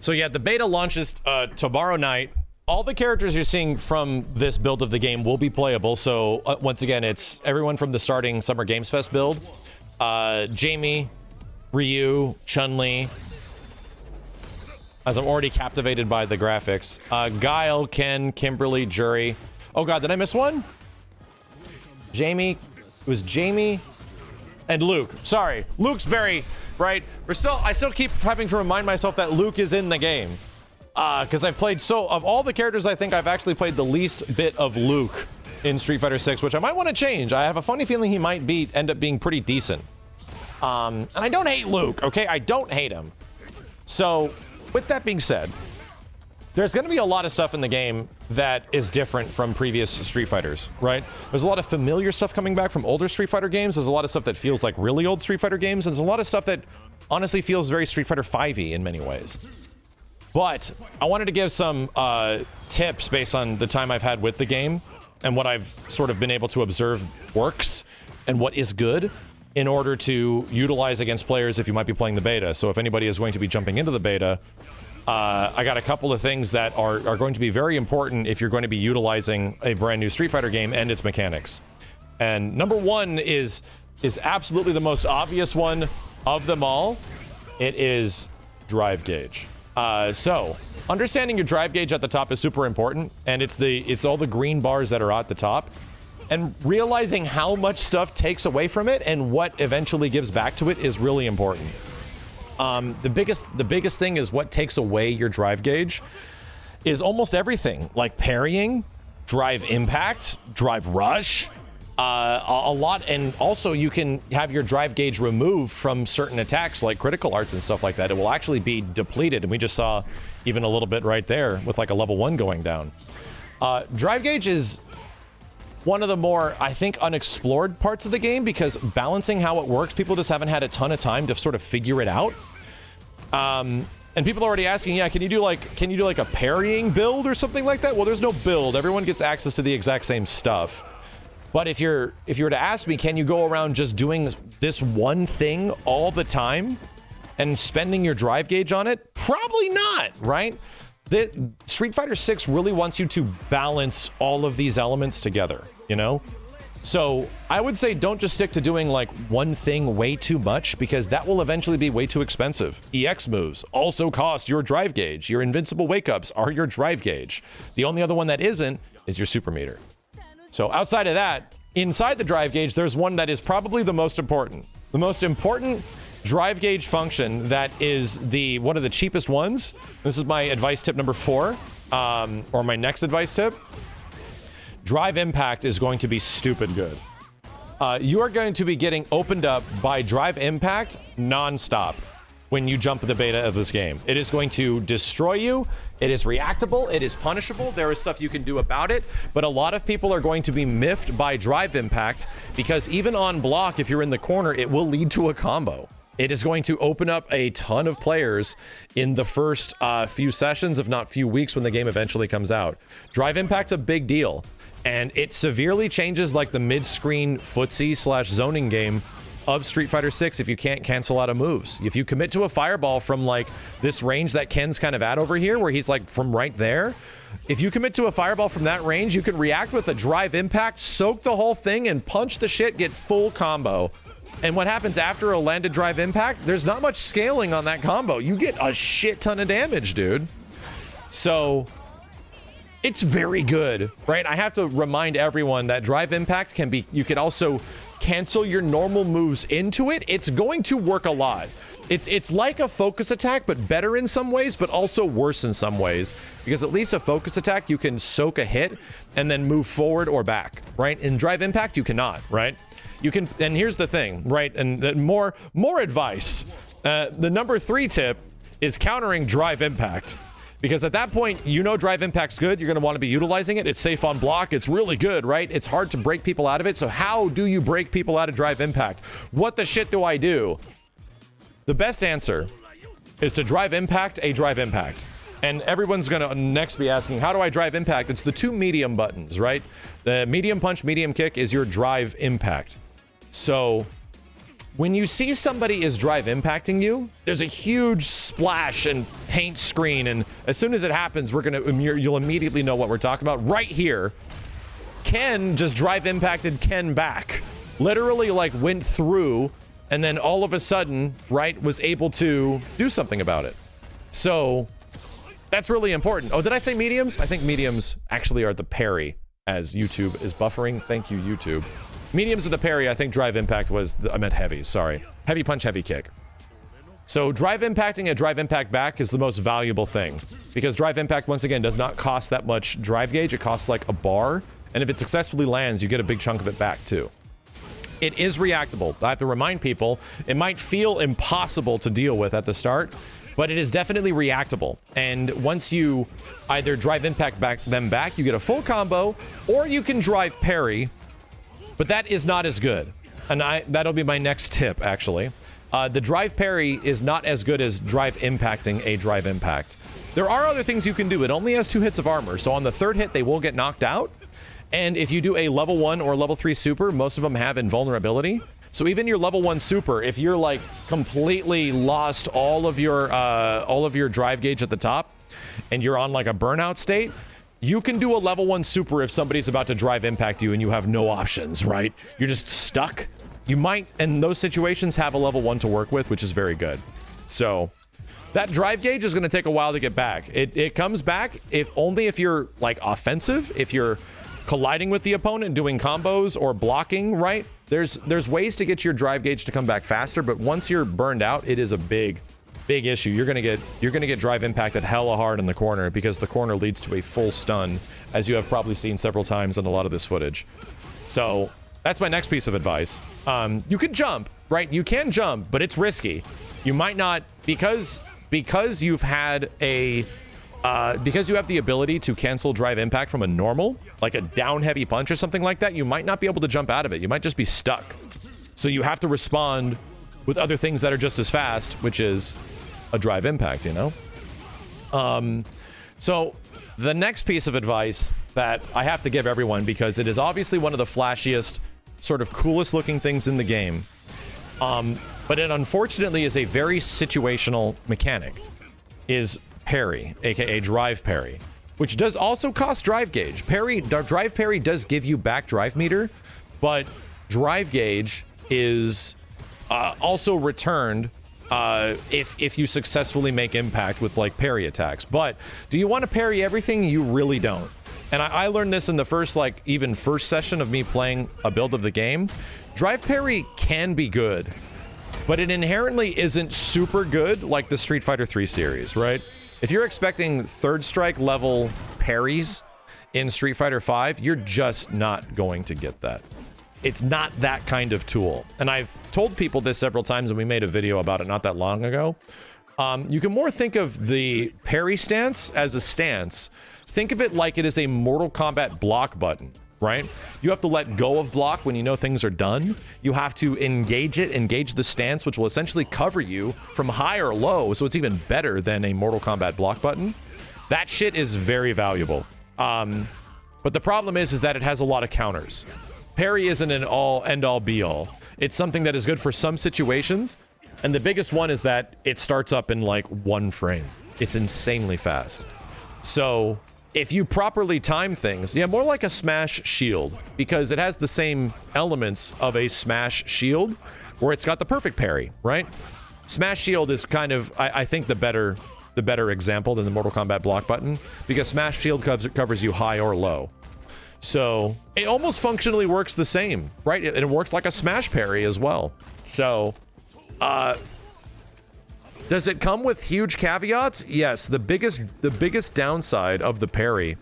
So yeah, the beta launches tomorrow night. All the characters you're seeing from this build of the game will be playable. So once again, it's everyone from the starting Summer Games Fest build. Jamie, Ryu, Chun-Li. As I'm already captivated by the graphics. Guile, Ken, Kimberly, Jury. Oh god, did I miss one? Jamie. It was Jamie and Luke. Sorry, Luke's very... Right? I still keep having to remind myself that Luke is in the game. Because I've played of all the characters, I think I've actually played the least bit of Luke in Street Fighter 6, which I might want to change. I have a funny feeling he might end up being pretty decent. And I don't hate Luke, okay? I don't hate him. So, with that being said, there's going to be a lot of stuff in the game that is different from previous Street Fighters, right? There's a lot of familiar stuff coming back from older Street Fighter games. There's a lot of stuff that feels like really old Street Fighter games. And there's a lot of stuff that honestly feels very Street Fighter 5-y in many ways. But I wanted to give some tips based on the time I've had with the game and what I've sort of been able to observe works and what is good in order to utilize against players if you might be playing the beta. So if anybody is going to be jumping into the beta, I got a couple of things that are going to be very important if you're going to be utilizing a brand new Street Fighter game and its mechanics. And number one is absolutely the most obvious one of them all. It is drive gauge. So understanding your drive gauge at the top is super important, and it's all the green bars that are at the top, and realizing how much stuff takes away from it and what eventually gives back to it is really important. The biggest thing is what takes away your drive gauge is almost everything, like parrying, drive impact, drive rush, a lot. And also you can have your drive gauge removed from certain attacks like critical arts and stuff like that. It will actually be depleted. And we just saw even a little bit right there with like a level 1 going down. Drive gauge is one of the more, I think, unexplored parts of the game because balancing how it works, people just haven't had a ton of time to sort of figure it out. And people are already asking, yeah, can you do like a parrying build or something like that? Well, there's no build. Everyone gets access to the exact same stuff. But if you were to ask me, can you go around just doing this one thing all the time and spending your drive gauge on it? Probably not, right? The Street Fighter 6 really wants you to balance all of these elements together, you know? So I would say don't just stick to doing like one thing way too much because that will eventually be way too expensive. EX moves also cost your drive gauge. Your invincible wake-ups are your drive gauge. The only other one that isn't is your super meter. So outside of that, inside the drive gauge, there's one that is probably the most important. The most important drive gauge function that is one of the cheapest ones. This is my advice tip number 4, or my next advice tip. Drive impact is going to be stupid good. You are going to be getting opened up by drive impact non-stop when you jump the beta of this game. It is going to destroy you. It is reactable. It is punishable. There is stuff you can do about it, but a lot of people are going to be miffed by drive impact because even on block, if you're in the corner, it will lead to a combo. It is going to open up a ton of players in the first few sessions, if not few weeks, when the game eventually comes out. Drive impact's a big deal, and it severely changes like the mid-screen footsie/zoning game of Street Fighter 6 if you can't cancel out of moves. If you commit to a fireball from like this range that Ken's kind of at over here, where he's like from right there, if you commit to a fireball from that range, you can react with a drive impact, soak the whole thing, and punch the shit, get full combo. And what happens after a landed drive impact, there's not much scaling on that combo. You get a shit ton of damage, dude. So it's very good, right? I have to remind everyone that drive impact can be, you can also cancel your normal moves into it. It's going to work a lot. It's like a focus attack, but better in some ways, but also worse in some ways. Because at least a focus attack, you can soak a hit and then move forward or back, right? In drive impact, you cannot, right? You can, and here's the thing, right? And the more advice. The number 3 tip is countering drive impact. Because at that point, you know drive impact's good. You're going to want to be utilizing it. It's safe on block. It's really good, right? It's hard to break people out of it. So how do you break people out of drive impact? What the shit do I do? The best answer is to drive impact a drive impact. And everyone's going to next be asking, how do I drive impact? It's the 2 medium buttons, right? The medium punch, medium kick is your drive impact. So when you see somebody is drive impacting you, there's a huge splash and paint screen. And as soon as it happens, you'll immediately know what we're talking about. Right here, Ken just drive impacted Ken back. Literally like went through and then all of a sudden, right, was able to do something about it. So that's really important. Oh, did I say mediums? I think mediums actually are the parry, as YouTube is buffering. Thank you, YouTube. Mediums are the parry. I think drive impact was, I meant heavies, sorry. Heavy punch, heavy kick. So drive impacting a drive impact back is the most valuable thing. Because drive impact, once again, does not cost that much drive gauge. It costs like a bar. And if it successfully lands, you get a big chunk of it back too. It is reactable. I have to remind people, it might feel impossible to deal with at the start, but it is definitely reactable. And once you either drive impact them back, you get a full combo, or you can drive parry, but that is not as good. And that'll be my next tip, actually. The drive parry is not as good as drive impacting a drive impact. There are other things you can do. It only has 2 hits of armor, so on the 3rd hit, they will get knocked out. And if you do a level 1 or level 3 super, most of them have invulnerability. So even your level 1 super, if you're like completely lost all of your drive gauge at the top and you're on like a burnout state, you can do a level 1 super if somebody's about to drive impact you and you have no options, right? You're just stuck. You might, in those situations, have a level 1 to work with, which is very good. So that drive gauge is going to take a while to get back. It comes back only if you're like offensive, if you're colliding with the opponent, doing combos or blocking, right? There's ways to get your drive gauge to come back faster, but once you're burned out, it is a big issue. You're gonna get drive impacted hella hard in the corner because the corner leads to a full stun, as you have probably seen several times in a lot of this footage. So that's my next piece of advice. You can jump, right? You can jump, but it's risky. You might not, because you've had a because you have the ability to cancel drive impact from a normal, like a down heavy punch or something like that, you might not be able to jump out of it. You might just be stuck. So you have to respond with other things that are just as fast, which is a drive impact, you know? So the next piece of advice that I have to give everyone, because it is obviously one of the flashiest, sort of coolest looking things in the game, but it unfortunately is a very situational mechanic, is parry, aka drive parry, which does also cost drive gauge. Drive parry does give you back drive meter, but drive gauge is also returned if you successfully make impact with like parry attacks. But do you want to parry everything? You really don't. And I learned this in the first session of me playing a build of the game. Drive parry can be good, but it inherently isn't super good like the Street Fighter 3 series, right? If you're expecting 3rd strike level parries in Street Fighter 5, you're just not going to get that. It's not that kind of tool. And I've told people this several times, and we made a video about it not that long ago. You can more think of the parry stance as a stance. Think of it like it is a Mortal Kombat block button, right? You have to let go of block when you know things are done. You have to engage the stance, which will essentially cover you from high or low, so it's even better than a Mortal Kombat block button. That shit is very valuable. But the problem is that it has a lot of counters. Parry isn't an end-all be-all. It's something that is good for some situations, and the biggest one is that it starts up in like 1 frame. It's insanely fast. So if you properly time things, yeah, more like a smash shield, because it has the same elements of a smash shield, where it's got the perfect parry, right? Smash shield is kind of, I think, the better example than the Mortal Kombat block button, because smash shield covers you high or low. So it almost functionally works the same, right? It works like a smash parry as well. So, does it come with huge caveats? Yes. The biggest downside of the parry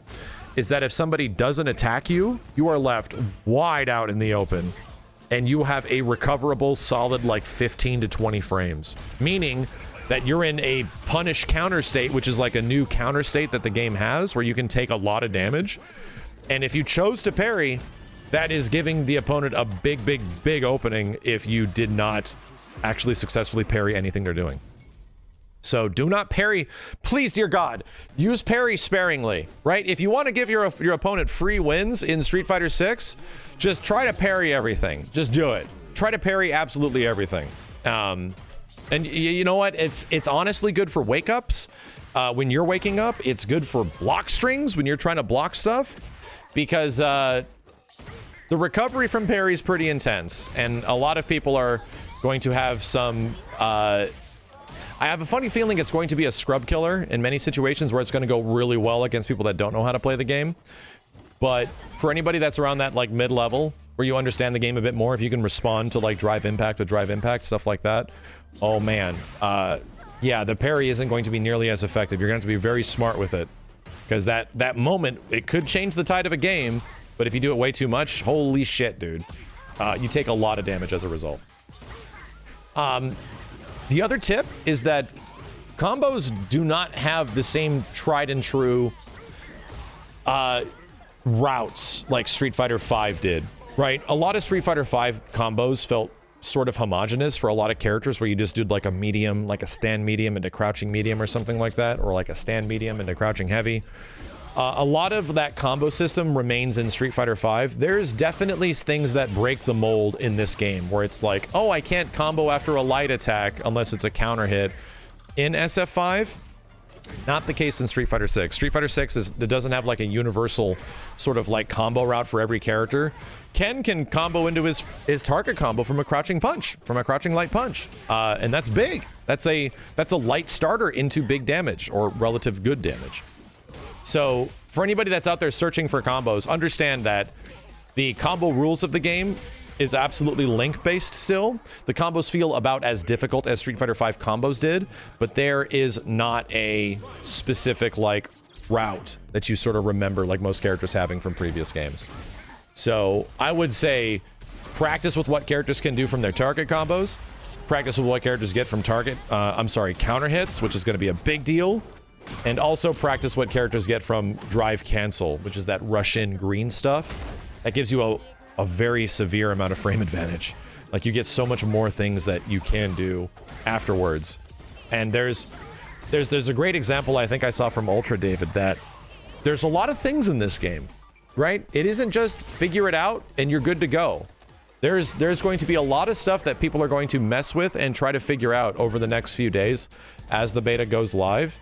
is that if somebody doesn't attack you, you are left wide out in the open, and you have a recoverable solid like 15 to 20 frames, meaning that you're in a punish counter state, which is like a new counter state that the game has, where you can take a lot of damage. And if you chose to parry, that is giving the opponent a big opening if you did not actually successfully parry anything they're doing. So do not parry. Please, dear God, use parry sparingly, right? If you want to give your opponent free wins in Street Fighter 6, just try to parry everything. Just do it. Try to parry absolutely everything. And you know what? It's honestly good for wake-ups. When you're waking up, it's good for block strings when you're trying to block stuff. Because the recovery from parry is pretty intense. And a lot of people are going to have some... I have a funny feeling it's going to be a scrub killer in many situations where it's going to go really well against people that don't know how to play the game. But for anybody that's around that like mid-level, where you understand the game a bit more, if you can respond to like drive impact with drive impact, stuff like that, oh man, yeah, the parry isn't going to be nearly as effective. You're going to have to be very smart with it, because that moment, it could change the tide of a game, but if you do it way too much, holy shit, dude, you take a lot of damage as a result. The other tip is that combos do not have the same tried and true routes like Street Fighter V did, right? A lot of Street Fighter V combos felt sort of homogenous for a lot of characters, where you just did like a medium, like a stand medium into crouching medium or something like that, or like a stand medium into crouching heavy. A lot of that combo system remains in Street Fighter V. There's definitely things that break the mold in this game, where it's like, oh, I can't combo after a light attack unless it's a counter hit. In SF5, not the case in Street Fighter 6. Street Fighter 6 it doesn't have like a universal sort of like combo route for every character. Ken can combo into his target combo from a crouching punch, from a crouching light punch. And that's big. That's a light starter into big damage, or relative good damage. So for anybody that's out there searching for combos, understand that the combo rules of the game is absolutely link-based still. The combos feel about as difficult as Street Fighter V combos did, but there is not a specific like route that you sort of remember like most characters having from previous games. So I would say practice with what characters can do from their target combos, practice with what characters get from counter hits, which is going to be a big deal. And also practice what characters get from drive cancel, which is that rush in green stuff. That gives you a very severe amount of frame advantage. Like, you get so much more things that you can do afterwards. And there's a great example I think I saw from Ultra David, that there's a lot of things in this game, right? It isn't just figure it out and you're good to go. There's going to be a lot of stuff that people are going to mess with and try to figure out over the next few days as the beta goes live.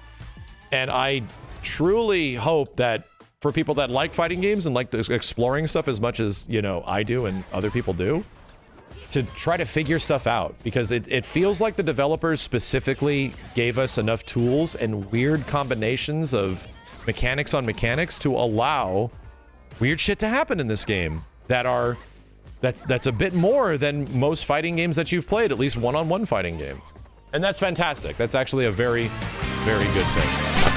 And I truly hope that for people that like fighting games and like exploring stuff as much as, you know, I do and other people do, to try to figure stuff out, because it feels like the developers specifically gave us enough tools and weird combinations of mechanics on mechanics to allow weird shit to happen in this game that's a bit more than most fighting games that you've played, at least one-on-one fighting games. And that's fantastic. That's actually a very, very good thing.